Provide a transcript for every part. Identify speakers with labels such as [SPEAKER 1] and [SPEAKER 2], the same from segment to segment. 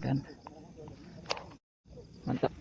[SPEAKER 1] kan. Mantap.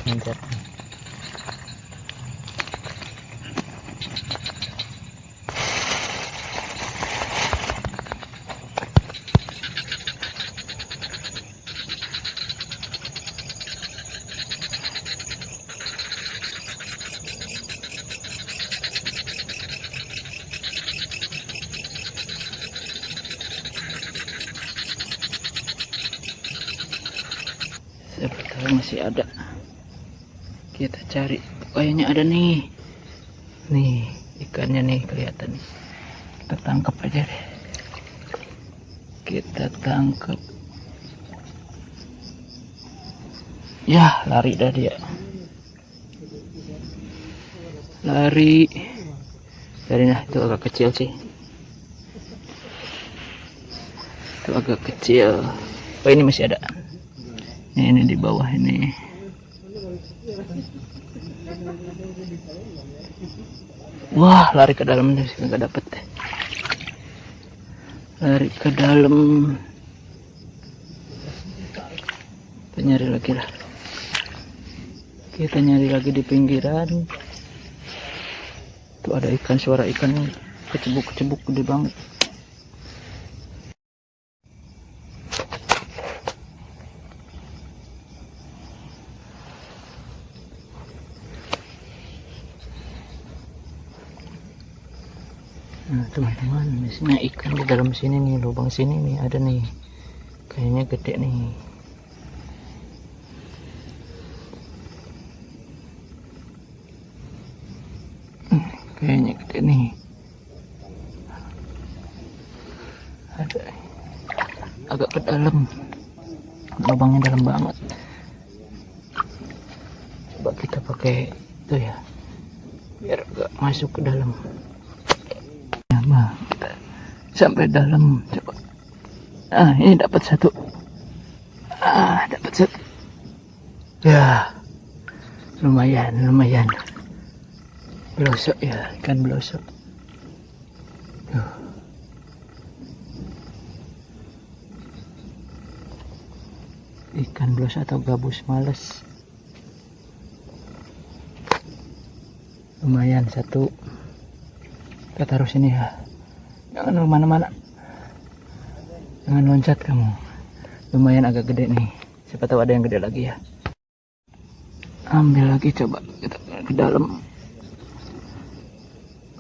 [SPEAKER 2] Mantap.
[SPEAKER 1] Siapa tahu masih ada. Kita cari. Kayaknya ada nih. Nih ikannya nih kelihatan nih. Kita tangkap aja deh. Kita tangkap. Ya, lari dah dia. Lari. Nah itu agak kecil sih, itu agak kecil. Oh ini masih ada, ini di bawah ini. Wah, lari ke dalam nih, nggak dapet deh. Lari ke dalam. Kita nyari lagi lah. Kita nyari lagi di pinggiran. Tuh ada ikan, suara ikan kecebuk-kecebuk gede banget. Nah teman-teman, biasanya ikan di dalam sini nih, lubang sini nih ada nih, kayaknya gede nih. Kayaknya gede nih, ada agak ke dalam, lubangnya dalam banget. Coba kita pakai itu ya, biar gak masuk ke dalam. Nah, kita sampai dalam, coba. Ah, ini dapat satu. Ah, dapat satu. Ya, lumayan. Belosok ya, ikan belosok. Tuh. Ikan belosok atau gabus males. Lumayan satu. Kita taruh sini ya, jangan kemana-mana, jangan loncat kamu. Lumayan agak gede nih, siapa tahu ada yang gede lagi ya. Ambil lagi, coba kita ke dalam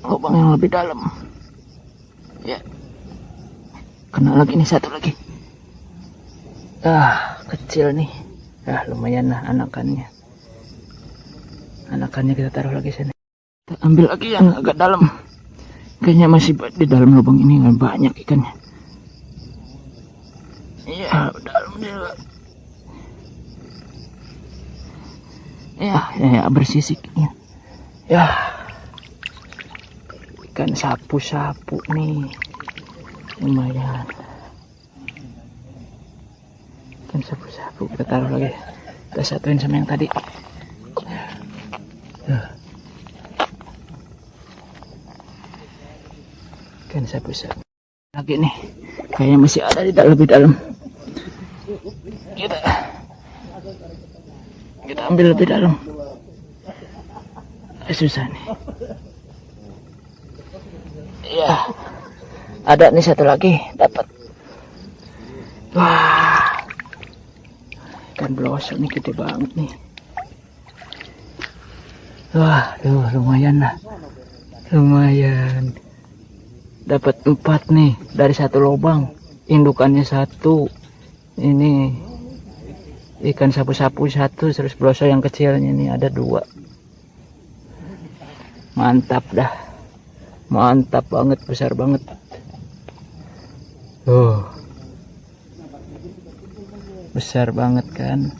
[SPEAKER 1] lubang yang lebih dalam ya. Kena lagi nih, satu lagi. Kecil nih. Lumayan lah anakannya kita taruh lagi sini. Kita ambil lagi yang agak dalam. Kayaknya masih di dalam lubang ini banyak ikannya. Iya, dalam juga. Ya, bersisiknya. Ya, ikan sapu-sapu nih, lumayan. Ikan sapu-sapu kita taruh lagi. Kita satuin sama yang tadi. Ikan sapu-sapu lagi nih, kayaknya masih ada di dalam, lebih dalam. Kita ambil lebih dalam. Susah nih. Ya, ada nih satu lagi, dapat. Wah, ikan belosok nih gede banget nih. Wah, tuh lumayan lah, lumayan. Dapat 4 nih dari satu lubang, indukannya satu. Ini ikan sapu-sapu satu, terus belosok yang kecilnya ini ada 2. Mantap dah, mantap banget, besar banget. Besar banget kan.